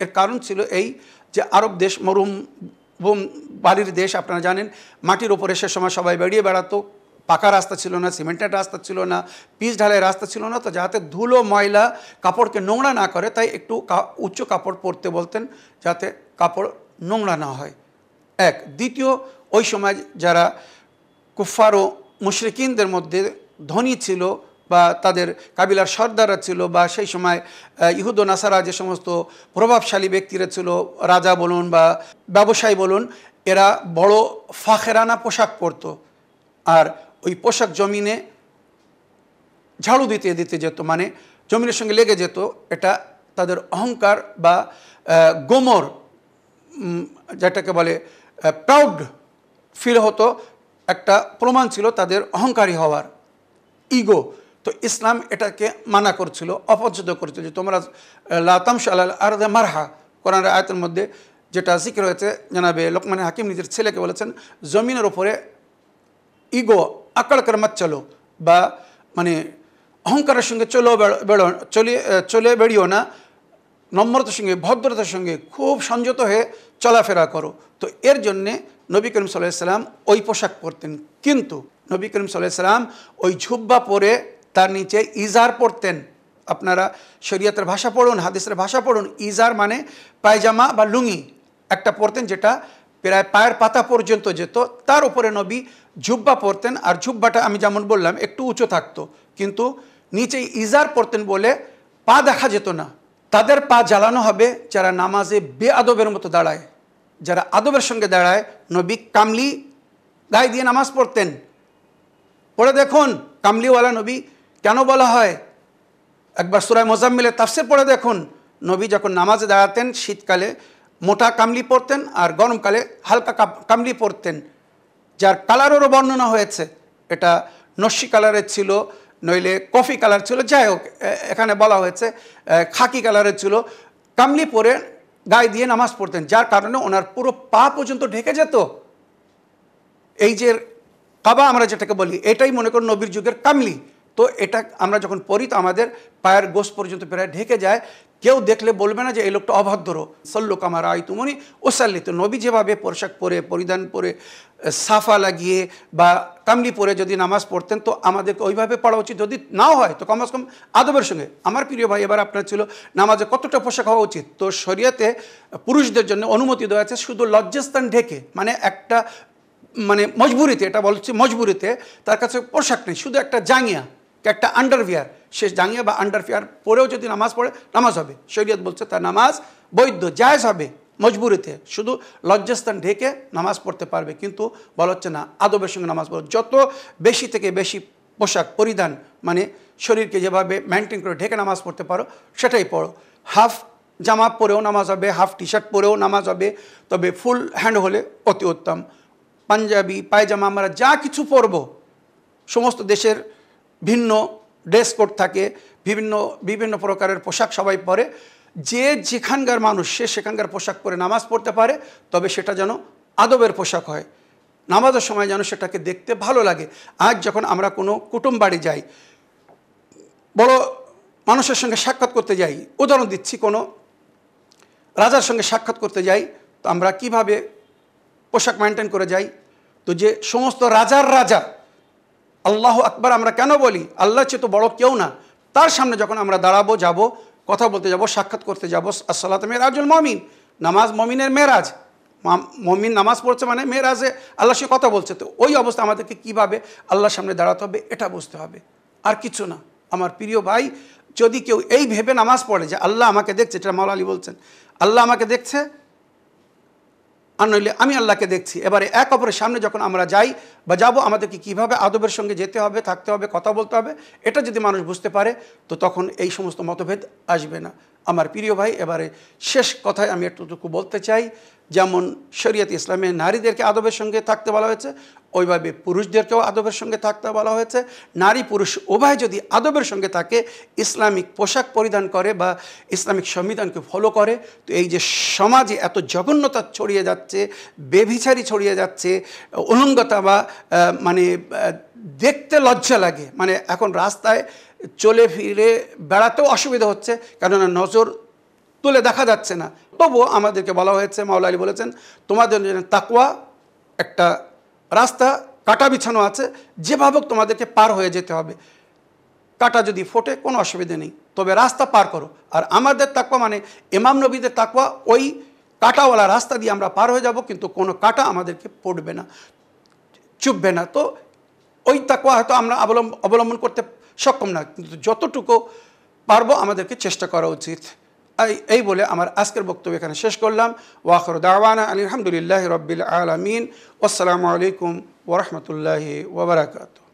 এর কারণ ছিল এই যে আরব দেশ মরুভূমি বালির দেশ, আপনারা জানেন, মাটির ওপরে সে সময় সবাই বেরিয়ে বেড়াতো। পাকা রাস্তা ছিল না, সিমেন্টের রাস্তা ছিল না, পিচ ঢালাই রাস্তা ছিল না, তো যাতে ধুলো ময়লা কাপড়কে নোংরা না করে তাই একটু উচ্চ কাপড় পরতে বলতেন, যাতে কাপড় নোংরা না হয়। এক। দ্বিতীয়, ওই সময় যারা কুফার ও মুশরিকিনদের মধ্যে ধনী ছিল বা তাদের কাবিলার সর্দাররা ছিল, বা সেই সময় ইহুদ ও নাসারা যে সমস্ত প্রভাবশালী ব্যক্তিরা ছিল, রাজা বলুন বা ব্যবসায়ী বলুন, এরা বড় ফাখেরানা পোশাক পরতো। আর ওই পোশাক জমিনে ঝাড়ু দিতে দিতে যেত, মানে জমিনের সঙ্গে লেগে যেত। এটা তাদের অহংকার বা গোমর, যেটাকে বলে প্রাউড ফিল হতো, একটা প্রমাণ ছিল তাদের অহংকারী হওয়ার, ইগো। তো ইসলাম এটাকে মানা করছিল, অপছন্দ করছিল যে তোমরা লা তামশু আলাল আরদি মারহা, কোরআনের আয়াতের মধ্যে যেটা জিকির হয়েছে, জানাবে লোকমান হাকিম নিজের ছেলেকে বলেছেন, জমিনের ওপরে ইগো আকড় করে মত চলো, বা মানে অহংকারের সঙ্গে চলে বেরিও না, নম্রতার সঙ্গে ভদ্রতার সঙ্গে খুব সংযত হয়ে চলাফেরা করো। তো এর জন্যে নবী করিম সাল্লাল্লাহু আলাইহি সাল্লাম ওই পোশাক পরতেন। কিন্তু নবী করিম সাল্লাল্লাহু আলাইহি সাল্লাম ওই ঝুব্বা পরে তার নিচে ইজার পরতেন। আপনারা শরীয়তের ভাষা পড়ুন, হাদিসের ভাষা পড়ুন, ইজার মানে পায়জামা বা লুঙ্গি একটা পরতেন, যেটা প্রায় পায়ের পাতা পর্যন্ত যেত। তার উপরে নবী জুব্বা পরতেন, আর জুব্বাটা আমি যেমন বললাম একটু উঁচু থাকতো, কিন্তু নিচে ইজার পরতেন বলে পা দেখা যেত না। তাদের পা জ্বালানো হবে যারা নামাজে বেআদবের মতো দাঁড়ায়, যারা আদবের সঙ্গে দাঁড়ায়। নবী কামলি গায়ে দিয়ে নামাজ পড়তেন। পড়ে দেখুন কামলিওয়ালা নবী কেন বলা হয়, একবার সূরা মুজাম্মিলের তাফসীর পড়ে দেখুন। নবী যখন নামাজে দাঁড়াতেন শীতকালে মোটা কামলি পরতেন, আর গরমকালে হালকা কামলি পরতেন, যার কালারেরও বর্ণনা হয়েছে। এটা নস্যি কালারের ছিল, নইলে কফি কালার ছিল, যাই হোক এখানে বলা হয়েছে খাকি কালারের ছিল, কামলি পরে গায়ে দিয়ে নামাজ পড়তেন, যার কারণে ওনার পুরো পা পর্যন্ত ঢেকে যেত। এই যে কাবা আমরা যেটাকে বলি, এটাই মনে করুন নবীর যুগের কামলি। তো এটা আমরা যখন পড়ি তো আমাদের পায়ের গোশ পর্যন্ত প্রায় ঢেকে যায়, কেউ দেখলে বলবে না যে এই লোকটা অভদ্র। সল্লু কামা রাআইতুমুনি উসাল্লি, তো নবী যেভাবে পোশাক পরে, পরিধান পরে, সাফা লাগিয়ে বা কামলি পরে যদি নামাজ পড়তেন, তো আমাদেরকে ওইভাবে পড়া উচিত। যদি নাও হয় তো কমস কম আদবের সঙ্গে। আমার প্রিয় ভাই, এবার আপনার ছিল নামাজে কতটা পোশাক হওয়া উচিত। তো শরীয়তে পুরুষদের জন্য অনুমতি দেওয়া আছে শুধু লজ্জাস্থান ঢেকে, মানে একটা মানে মজবুরিতে, এটা বলছি মজবুরিতে, তার কাছে পোশাক নেই, শুধু একটা জাঙ্গিয়া, একটা আন্ডারভিয়ার, সে জাঙ্গিয়া বা আন্ডারভিয়ার পরেও যদি নামাজ পড়ে নামাজ হবে। শরীয়ত বলছে তার নামাজ বৈধ, জায়েজ হবে মজবুরিতে, শুধু লজ্জাস্থান ঢেকে নামাজ পড়তে পারবে। কিন্তু বলা হচ্ছে না, আদবের সঙ্গে নামাজ পড়ো। যত বেশি থেকে বেশি পোশাক পরিধান, মানে শরীরকে যেভাবে মেনটেন করে ঢেকে নামাজ পড়তে পারো সেটাই পড়ো। হাফ জামা পরেও নামাজ হবে, হাফ টি শার্ট পরেও নামাজ হবে, তবে ফুল হ্যান্ড হলে অতি উত্তম। পাঞ্জাবি, পায়জামা, আমরা যা কিছু পরব, সমস্ত দেশের ভিন্ন ড্রেস কোড থাকে, বিভিন্ন বিভিন্ন প্রকারের পোশাক সবাই পরে। যে যেখানকার মানুষ সে সেখানকার পোশাক পরে নামাজ পড়তে পারে, তবে সেটা যেন আদবের পোশাক হয়। নামাজের সময় যেন সেটাকে দেখতে ভালো লাগে। আজ যখন আমরা কোনো কুটুম বাড়ি যাই, বড় মানুষের সঙ্গে সাক্ষাৎ করতে যাই, উদাহরণ দিচ্ছি, কোনো রাজার সঙ্গে সাক্ষাৎ করতে যাই, তো আমরা কিভাবে পোশাক মেনটেন করে যাই। তো যে সমস্ত রাজার রাজা, আল্লাহ আকবার আমরা কেন বলি, আল্লাহ চেয়ে তো বড় কেউ না, তার সামনে যখন আমরা দাঁড়াবো, যাব, কথা বলতে যাব, সাক্ষাৎ করতে যাব, আসসালাতু মেরাজুল মমিন, নামাজ মমিনের মেরাজ, মমিন নামাজ পড়ছে মানে মেরাজে আল্লাহর সঙ্গে কথা বলছে। তো ওই অবস্থা আমাদেরকে কীভাবে আল্লাহর সামনে দাঁড়াতে হবে এটা বুঝতে হবে, আর কিছু না। আমার প্রিয় ভাই, যদি কেউ এই ভেবে নামাজ পড়ে যে আল্লাহ আমাকে দেখছে, এটা মাওলা আলী বলছেন, আল্লাহ আমাকে দেখছে আর নইলে আমি আল্লাহকে দেখছি। এবারে এক অপরের সামনে যখন আমরা যাই বা যাব, আমাদেরকে কীভাবে আদবের সঙ্গে যেতে হবে, থাকতে হবে, কথা বলতে হবে, এটা যদি মানুষ বুঝতে পারে, তো তখন এই সমস্ত মতভেদ আসবে না। আমার প্রিয় ভাই, এবারে শেষ কথায় আমি একটুটুকু বলতে চাই, যেমন শরীয়ত ইসলামে নারীদেরকে আদবের সঙ্গে থাকতে বলা হয়েছে, ওইভাবে পুরুষদেরকেও আদবের সঙ্গে থাকতে বলা হয়েছে। নারী পুরুষ উভয় যদি আদবের সঙ্গে থাকে, ইসলামিক পোশাক পরিধান করে বা ইসলামিক সংবিধানকে ফলো করে, তো এই যে সমাজে এত জঘন্যতা ছড়িয়ে যাচ্ছে, বেভিচারি ছড়িয়ে যাচ্ছে, উলঙ্গতা বা মানে দেখতে লজ্জা লাগে, মানে এখন রাস্তায় চলে ফিরে বেড়াতেও অসুবিধা হচ্ছে, কেননা নজর তুলে দেখা যাচ্ছে না। তবুও আমাদেরকে বলা হয়েছে, মাওলা আলী বলেছেন, তোমাদের জন্য তাকওয়া একটা রাস্তা কাটা বিছানো আছে, যেভাবে তোমাদেরকে পার হয়ে যেতে হবে। কাটা যদি ফোটে কোনো অসুবিধা নেই, তবে রাস্তা পার করো। আর আমাদের তাকওয়া মানে ইমাম নবীদের তাকওয়া, ওই কাটাওয়ালা রাস্তা দিয়ে আমরা পার হয়ে যাব, কিন্তু কোনো কাটা আমাদেরকে পড়বে না, চুপবে না। তো ওই তাকওয়া হয়তো আমরা অবলম্বন করতে সক্ষম না, কিন্তু যতটুকু পারবো আমাদেরকে চেষ্টা করা উচিত। এই বলে আমার আজকের বক্তব্য এখানে শেষ করলাম। ওয়া আখিরু দাওয়ানা আলহামদুলিল্লাহি রাব্বিল আলামিন। আসসালামু আলাইকুম ওয়া রাহমাতুল্লাহি ওয়া বারাকাতুহু।